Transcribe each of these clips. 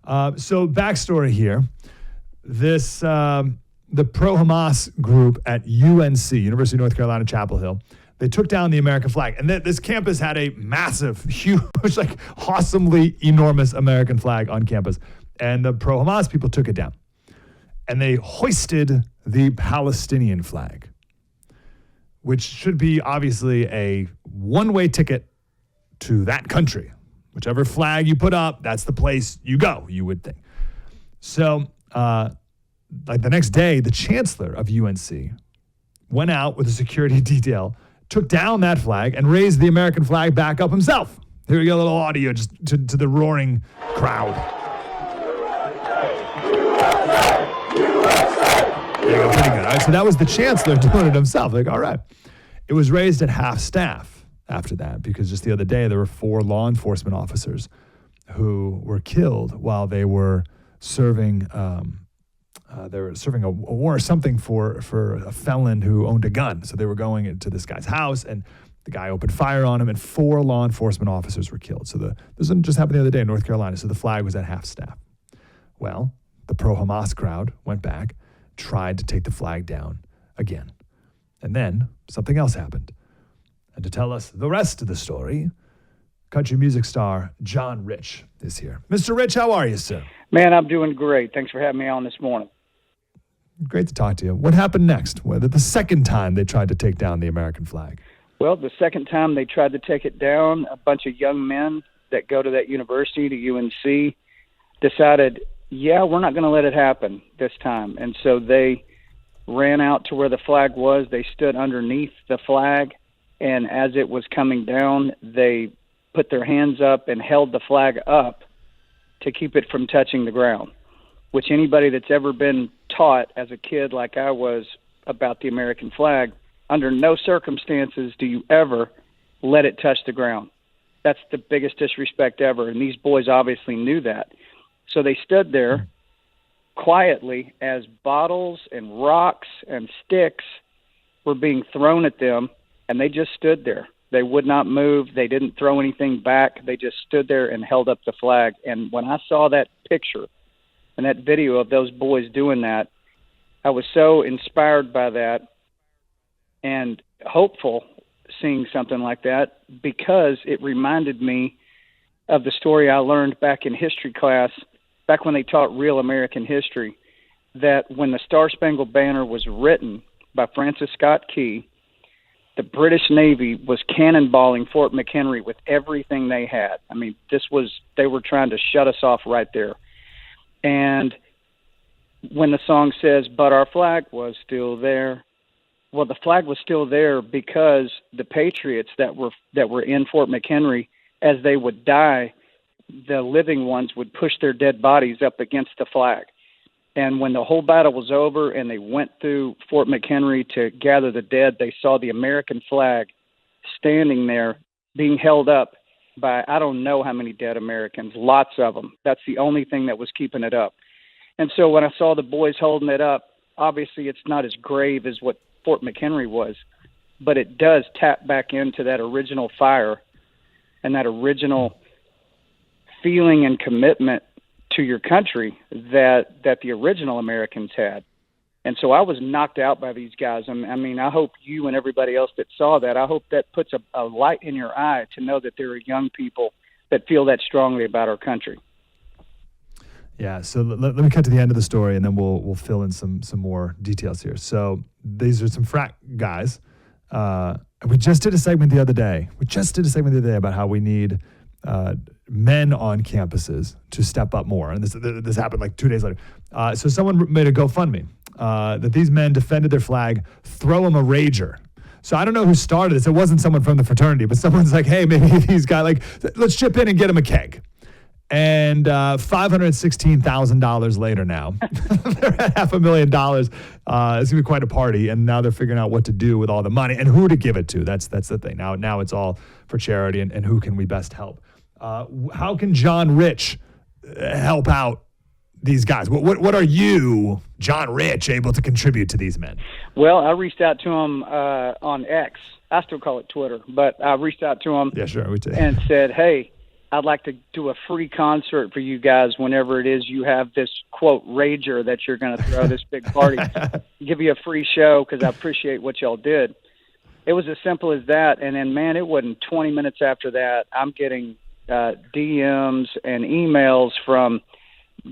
So backstory here. This the pro-Hamas group at UNC, University of North Carolina, Chapel Hill, they took down the American flag. And this campus had a massive, huge, like awesomely enormous American flag on campus. And the pro-Hamas people took it down. And they hoisted the Palestinian flag, which should be obviously a one-way ticket to that country. Whichever flag you put up, that's the place you go, you would think. So, like the next day, the chancellor of UNC went out with a security detail, took down that flag, and raised the American flag back up himself. Here we go, a little audio just to the roaring crowd. There you go, pretty good. All right, so that was the chancellor doing it himself. Like, all right. It was raised at half staff after that because just the other day there were 4 law enforcement officers who were killed while they were serving a war or something for a felon who owned a gun. So they were going into this guy's house, and the guy opened fire on him, and 4 law enforcement officers were killed. So this just happened the other day in North Carolina. So the flag was at half staff. Well, the pro-Hamas crowd went back, tried to take the flag down again. And then something else happened. And to tell us the rest of the story, country music star John Rich is here. Mr. Rich, how are you, sir? Man, I'm doing great. Thanks for having me on this morning. Great to talk to you. What happened next? The second time they tried to take down the American flag? Well, the second time they tried to take it down, a bunch of young men that go to that university, to UNC, decided, yeah, we're not going to let it happen this time. And so they ran out to where the flag was. They stood underneath the flag, and as it was coming down, they put their hands up and held the flag up to keep it from touching the ground, which anybody that's ever been taught as a kid like I was about the American flag, under no circumstances do you ever let it touch the ground. That's the biggest disrespect ever, and these boys obviously knew that. So they stood there quietly as bottles and rocks and sticks were being thrown at them, and they just stood there. They would not move. They didn't throw anything back. They just stood there and held up the flag. And when I saw that picture and that video of those boys doing that, I was so inspired by that and hopeful seeing something like that because it reminded me of the story I learned back in history class, back when they taught real American history, that when the Star-Spangled Banner was written by Francis Scott Key, the British Navy was cannonballing Fort McHenry with everything they had. I mean, they were trying to shut us off right there. And when the song says, but our flag was still there, well, the flag was still there because the patriots that were in Fort McHenry, as they would die, the living ones would push their dead bodies up against the flag. And when the whole battle was over and they went through Fort McHenry to gather the dead, they saw the American flag standing there being held up by I don't know how many dead Americans, lots of them. That's the only thing that was keeping it up. And so when I saw the boys holding it up, obviously it's not as grave as what Fort McHenry was, but it does tap back into that original fire and that original feeling and commitment to your country that the original Americans had. And so I was knocked out by these guys. I mean, I hope you and everybody else that saw that, I hope that puts a light in your eye to know that there are young people that feel that strongly about our country. Yeah, so let me cut to the end of the story, and then we'll fill in some more details here. So these are some frat guys. We just did a segment the other day. About how we need men on campuses to step up more. And this happened like 2 days later. So someone made a GoFundMe that these men defended their flag, throw them a rager. So I don't know who started this. It wasn't someone from the fraternity, but someone's like, hey, maybe these guys, like, let's chip in and get them a keg. And $516,000 later now, they're at $500,000. It's going to be quite a party, and now they're figuring out what to do with all the money and who to give it to. That's the thing. Now it's all for charity, and who can we best help? How can John Rich help out these guys? What are you, John Rich, able to contribute to these men? Well, I reached out to them on X. I still call it Twitter, but I reached out to them yeah, sure, and said, hey, I'd like to do a free concert for you guys whenever it is you have this, quote, rager that you're going to throw this big party. Give you a free show because I appreciate what y'all did. It was as simple as that. And then, man, it wasn't 20 minutes after that, I'm getting DMs and emails from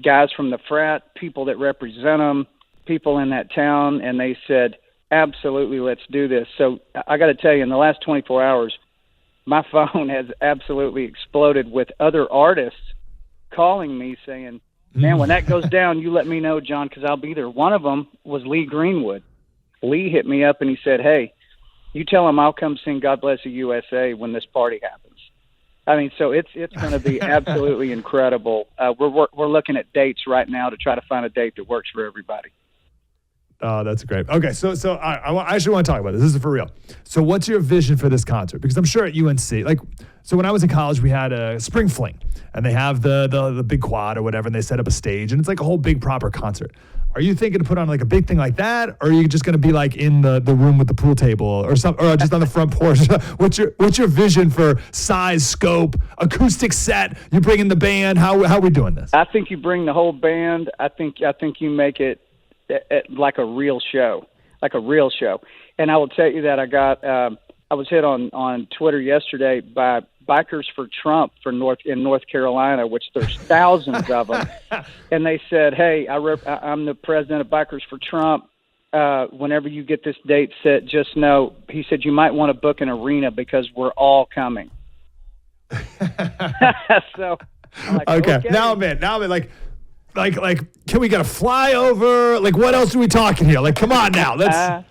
guys from the frat, people that represent them, people in that town, and they said, absolutely, let's do this. So I got to tell you, in the last 24 hours, my phone has absolutely exploded with other artists calling me saying, man, when that goes down, you let me know, John, because I'll be there. One of them was Lee Greenwood. Lee hit me up and he said, hey, you tell him I'll come sing God Bless the USA when this party happens. I mean, so it's going to be absolutely incredible. We're looking at dates right now to try to find a date that works for everybody. Oh, that's great. Okay, so I actually want to talk about this. This is for real. So what's your vision for this concert? Because I'm sure at UNC, so when I was in college, we had a spring fling, and they have the big quad or whatever, and they set up a stage, and it's like a whole big proper concert. Are you thinking to put on like a big thing like that, or are you just going to be like in the room with the pool table or something, or just on the front porch? What's your vision for size, scope, acoustic set? You bring in the band? How are we doing this? I think you bring the whole band. I think you make it like a real show. And I will tell you that I was hit on Twitter yesterday by Bikers for Trump in North Carolina, which there's thousands of them. And they said, hey, I'm the president of Bikers for Trump. Whenever you get this date set, just know, he said, you might want to book an arena because we're all coming. So I'm like, okay. Now I'm in, like, can we get a flyover? Like, what else are we talking here? Like, come on now. Let's.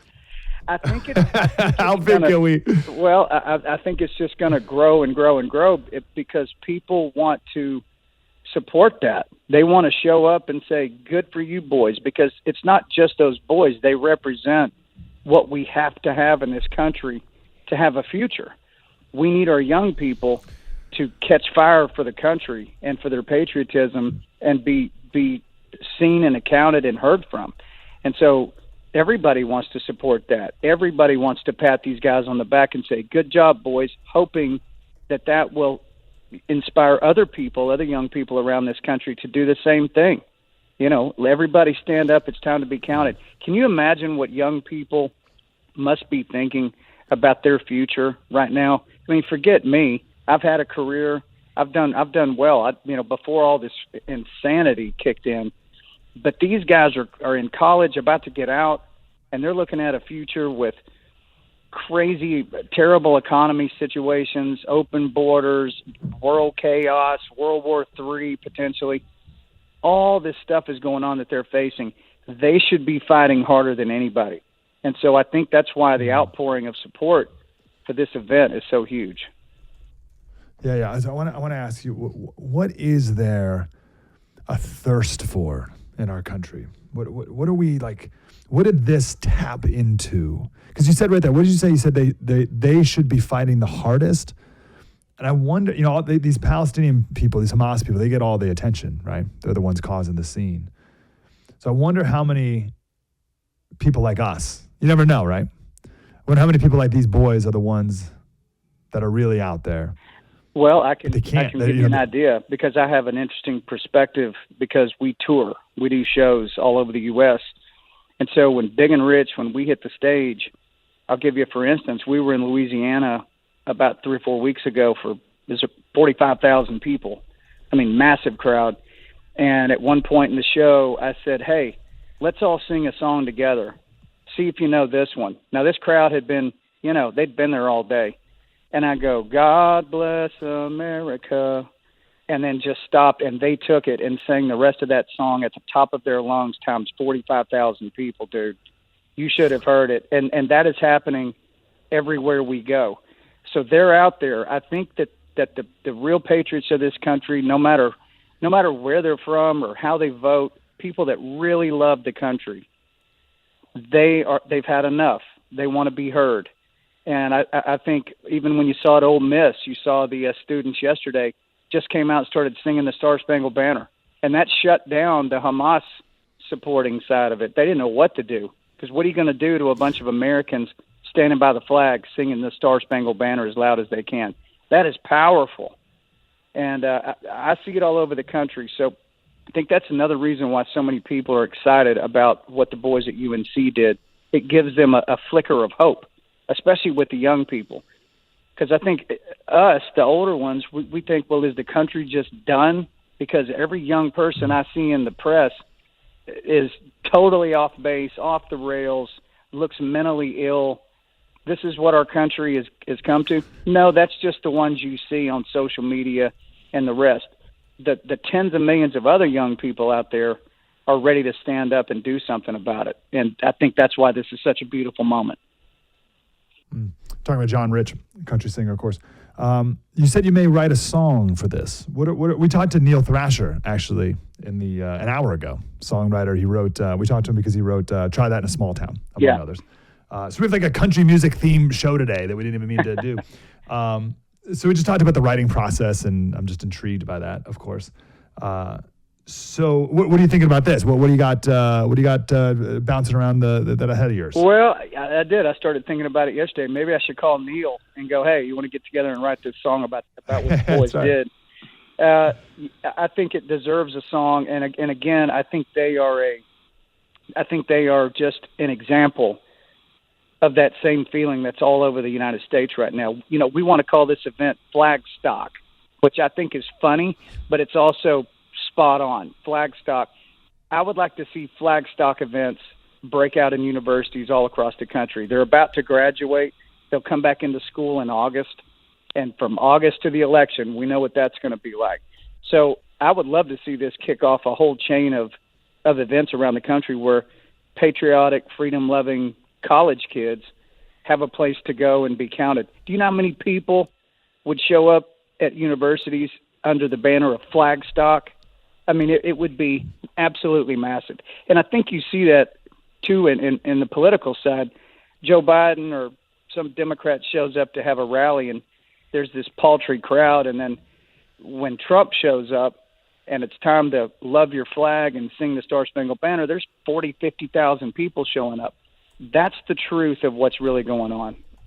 I think it's. How big can we? Well, I think it's just going to grow and grow and grow because people want to support that. They want to show up and say, good for you boys, because it's not just those boys. They represent what we have to have in this country to have a future. We need our young people to catch fire for the country and for their patriotism and be seen and accounted and heard from. And so everybody wants to support that. Everybody wants to pat these guys on the back and say, good job, boys, hoping that will inspire other people, other young people around this country to do the same thing. You know, everybody stand up. It's time to be counted. Can you imagine what young people must be thinking about their future right now? I mean, forget me. I've had a career. I've done well. Before all this insanity kicked in. But these guys are in college, about to get out, and they're looking at a future with crazy, terrible economy situations, open borders, world chaos, World War III potentially. All this stuff is going on that they're facing. They should be fighting harder than anybody. And so I think that's why the outpouring of support for this event is so huge. Yeah. I want to ask you, what is there a thirst for in our country? What are we like? What did this tap into? Because you said right there, what did you say? You said they should be fighting the hardest. And I wonder, these Palestinian people, these Hamas people, they get all the attention, right? They're the ones causing the scene. So I wonder how many people like us, you never know, right? I wonder how many people like these boys are the ones that are really out there. Well, I can give you an idea because I have an interesting perspective because we tour. We do shows all over the U.S. And so when Big and Rich, when we hit the stage, I'll give you, for instance, we were in Louisiana about 3 or 4 weeks ago there's 45,000 people. I mean, massive crowd. And at one point in the show, I said, hey, let's all sing a song together. See if you know this one. Now, this crowd had been, they'd been there all day. And I go, God bless America, and then just stopped, and they took it and sang the rest of that song at the top of their lungs times 45,000 people, dude. You should have heard it. And that is happening everywhere we go. So they're out there. I think that the real patriots of this country, no matter where they're from or how they vote, people that really love the country, they've had enough. They want to be heard. And I think even when you saw at Ole Miss, you saw the students yesterday just came out and started singing the Star-Spangled Banner. And that shut down the Hamas supporting side of it. They didn't know what to do. Because what are you going to do to a bunch of Americans standing by the flag singing the Star-Spangled Banner as loud as they can? That is powerful. And I see it all over the country. So I think that's another reason why so many people are excited about what the boys at UNC did. It gives them a flicker of hope, especially with the young people. Because I think us, the older ones, we think, well, is the country just done? Because every young person I see in the press is totally off base, off the rails, looks mentally ill. This is what our country has come to. No, that's just the ones you see on social media and the rest. The tens of millions of other young people out there are ready to stand up and do something about it. And I think that's why this is such a beautiful moment. Talking about John Rich, country singer, of course. You said you may write a song for this. We talked to Neil Thrasher, actually, in an hour ago. Songwriter, he wrote, we talked to him because he wrote Try That in a Small Town, among others. So we have like a country music theme show today that we didn't even mean to do. So we just talked about the writing process, and I'm just intrigued by that, of course. So what are you thinking about this? What do you got? What do you got bouncing around that ahead of yours? Well, I did. I started thinking about it yesterday. Maybe I should call Neil and go, "Hey, you want to get together and write this song about what the boys did?" I think it deserves a song, and again, I think they are just an example of that same feeling that's all over the United States right now. You know, we want to call this event Flagstock, which I think is funny, but it's also spot on. Flagstock. I would like to see Flagstock events break out in universities all across the country. They're about to graduate. They'll come back into school in August. And from August to the election, we know what that's going to be like. So I would love to see this kick off a whole chain of events around the country where patriotic, freedom-loving college kids have a place to go and be counted. Do you know how many people would show up at universities under the banner of Flagstock? I mean, it would be absolutely massive. And I think you see that, too, in the political side. Joe Biden or some Democrat shows up to have a rally, and there's this paltry crowd. And then when Trump shows up and it's time to love your flag and sing the Star-Spangled Banner, there's 40,000, 50,000 people showing up. That's the truth of what's really going on.